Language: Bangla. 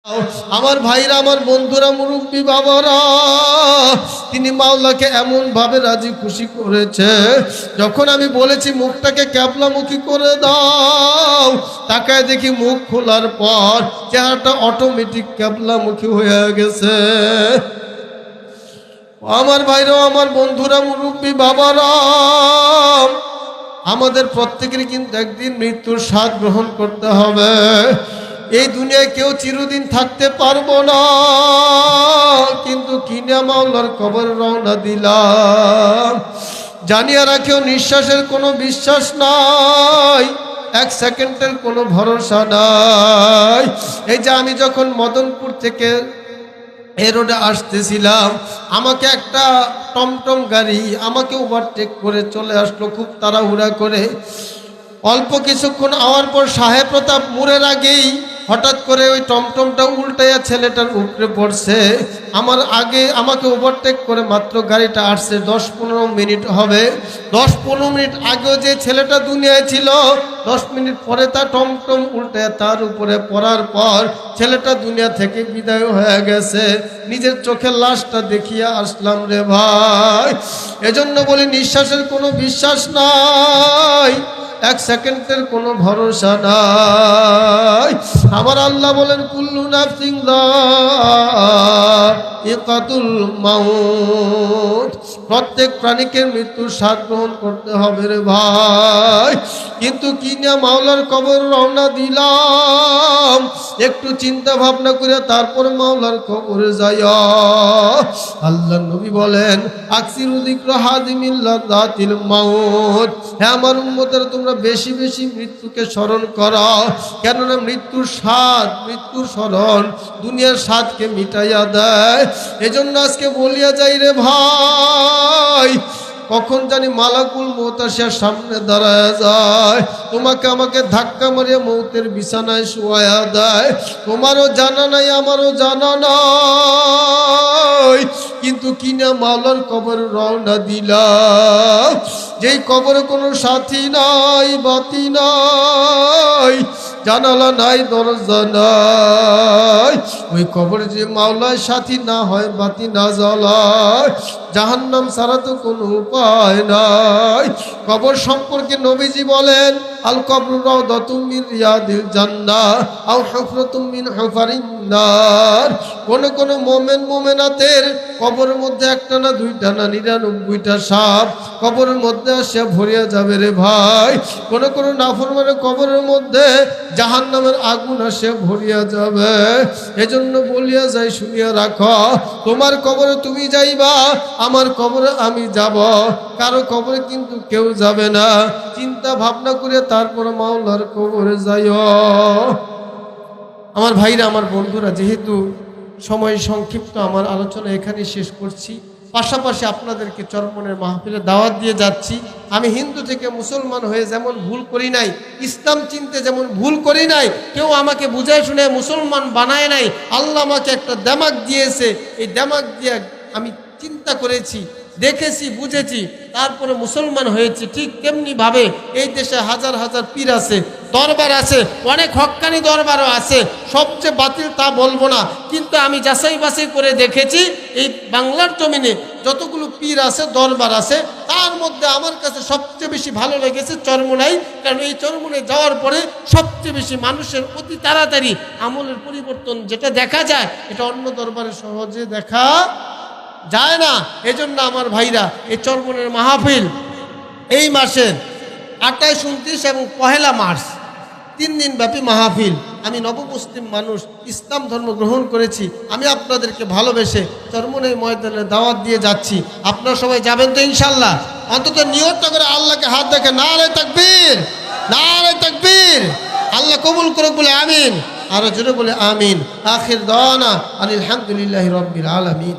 আমার ভাইরা, আমার বন্ধুরা, মুরব্বী বাবারা, তিনি মাওলাকে এমন ভাবে রাজি খুশি করেছে, যখন আমি বলেছি মুখটাকে ক্যাবলামুখী করে দাও, তাকায় দেখি মুখ খোলার পর চেহারাটা অটোমেটিক ক্যাবলামুখী হয়ে গেছে। আমার ভাইরা, আমার বন্ধুরা, মুরব্বী বাবারা, আমাদের প্রত্যেকেরই কিন্তু একদিন মৃত্যুর স্বাদ গ্রহণ করতে হবে। এই দুনিয়ায় কেউ চিরদিন থাকতে পারবো না, কিন্তু কিনা মাওলার কবর রওনা দিলাম। জানিয়ে রাখেও নিঃশ্বাসের কোনো বিশ্বাস নাই, এক সেকেন্ডের কোনো ভরসা নাই। এই যে আমি যখন মদনপুর থেকে এই রোডে আসতেছিলাম, আমাকে একটা টমটম গাড়ি আমাকে ওভারটেক করে চলে আসলো খুব তাড়াহুড়া করে। অল্প কিছুক্ষণ আওয়ার পর সাহেব প্রতাপ মোড়ের আগেই হঠাৎ করে ওই টমটমটা উল্টাইয়া ছেলেটার উপরে পড়ছে। আমার আগে আমাকে ওভারটেক করে মাত্র গাড়িটা আসছে 10-15 মিনিট হবে। 10-15 মিনিট আগেও যে ছেলেটা দুনিয়ায় ছিল, 10 মিনিট পরে তার টমটম উল্টাইয়া তার উপরে পড়ার পর ছেলেটা দুনিয়া থেকে বিদায় হয়ে গেছে। নিজের চোখের লাশটা দেখিয়া আসলাম রে ভাই। এজন্য বলি নিঃশ্বাসের কোনো বিশ্বাস নাই, এক সেকেন্ডের কোনো ভরসা নাই। আমার আল্লাহ বলেন কুল্লু নাফসিন যায়িকাতুল মাউত, প্রত্যেক প্রাণীকে মৃত্যুর স্বাদ গ্রহণ করতে হবে রে ভাই। কিন্তু কিনা মাওলার কবর রওনা দিলাম, একটু চিন্তা ভাবনা করে তারপর মাওলার কবরে যাইয়া। আল্লাহ নবী বলেন আকসিরু যিকরা হাদিমিল লাযাতিল মাউত, হে আমার উম্মতেরা তোমরা বেশি বেশি মৃত্যুকে স্মরণ করো, কেননা মৃত্যুর স্বাদ, মৃত্যুর স্মরণ দুনিয়ার স্বাদকে মিটাইয়া দেয়। এজন্য আজকে বলিয়া যাই রে ভাই, কখন জানি মালাকুল মউত আসিয়া সামনে দাঁড়ায় যায়, তোমাকে আমাকে ধাক্কা মারিয়া মৌতের বিছানায় শোয়া দেয়। তোমারও জানা নাই, আমারও জানা নাই, কিন্তু কিনা মাওলার কবর রওনা দিলাম, যেই কবরে কোনো সাথী নাই, বাতি নাই, জানালা নাই, দরজা নাই। ওই কবরে যে মাওলার সাথী না হয়, বাতি না জ্বালায়, জাহান্নাম ছাড়া তো কোনো উপায় নাই। কবর সম্পর্কে নবীজি বলেন আল কবরু রাউদাতুম মিন রিয়াদিল জান্নাহ আও হুফরাতুম মিন হুফারিন নার। কোন কোন মুমিন মুমিনাতের কবরের মধ্যে একটা না দুইটা না 99টা সাপ কবরের মধ্যে আসে ভরিয়া যাবে রে ভাই। কোন কোন নাফরমানের কবরের মধ্যে জাহান্নামের আগুন আসে ভরিয়া যাবে। এজন্য বলিয়া যাই, শুনিয়া রাখো, তোমার কবরে তুমি যাইবা, আমার কবরে আমি যাব, কারো কবরে কিন্তু কেউ যাবে না। চিন্তা ভাবনা করে তারপর মাওলার কবরে যাইও। আমার ভাইরা, আমার বন্ধুরা, যেহেতু সময় সংক্ষিপ্ত, আমার আলোচনা এখানে শেষ করছি। পাশাপাশি আপনাদেরকে চরমনের মাহফিলে দাওয়াত দিয়ে যাচ্ছি। আমি হিন্দু থেকে মুসলমান হয়ে যেমন ভুল করি নাই, ইসলাম চিনতে যেমন ভুল করি নাই, কেউ আমাকে বুঝায় শুনে মুসলমান বানায় নাই। আল্লাহ আমাকে একটা দেমাগ দিয়েছে, এই দেমাগ দিয়ে আমি চিন্তা করেছি, দেখেছি, বুঝেছি, তারপরে মুসলমান হয়েছি। ঠিক তেমনিভাবে এই দেশে হাজার হাজার পীর আছে, দরবার আছে, অনেক হক্কানি দরবারও আছে। সবচেয়ে বাতিল তা বলবো না, কিন্তু আমি যাচাই বাছাই করে দেখেছি এই বাংলার জমিনে যতগুলো পীর আছে, দরবার আছে, তার মধ্যে আমার কাছে সবচেয়ে বেশি ভালো লেগেছে চরমোনাই। কারণ এই চরমোনাই যাওয়ার পরে সবচেয়ে বেশি মানুষের অতি তাড়াতাড়ি আমলের পরিবর্তন যেটা দেখা যায়, এটা অন্য দরবারে সহজে দেখা যায় না। এজন্য আমার ভাইরা, এই চরমনের মাহফিল এই মাসের 28, 29 এবং 1 মার্চ 3 দিন ব্যাপী মাহফিল। আমি নবমুসলিম মানুষ, ইসলাম ধর্ম গ্রহণ করেছি, আমি আপনাদেরকে ভালোবেসে চরমনের ময়দানে দাওয়াত দিয়ে যাচ্ছি। আপনারা সবাই যাবেন তো ইনশাল্লাহ? অন্তত নিয়তটা করে আল্লাহকে হাত দেখে নারে তাকবীর, নারে তাকবীর। আল্লাহ কবুল করুক বলে আমিন। আরো জোরে বলে আমিন। আখির দাওয়ানা আলহামদুলিল্লাহি রাব্বিল আলামিন।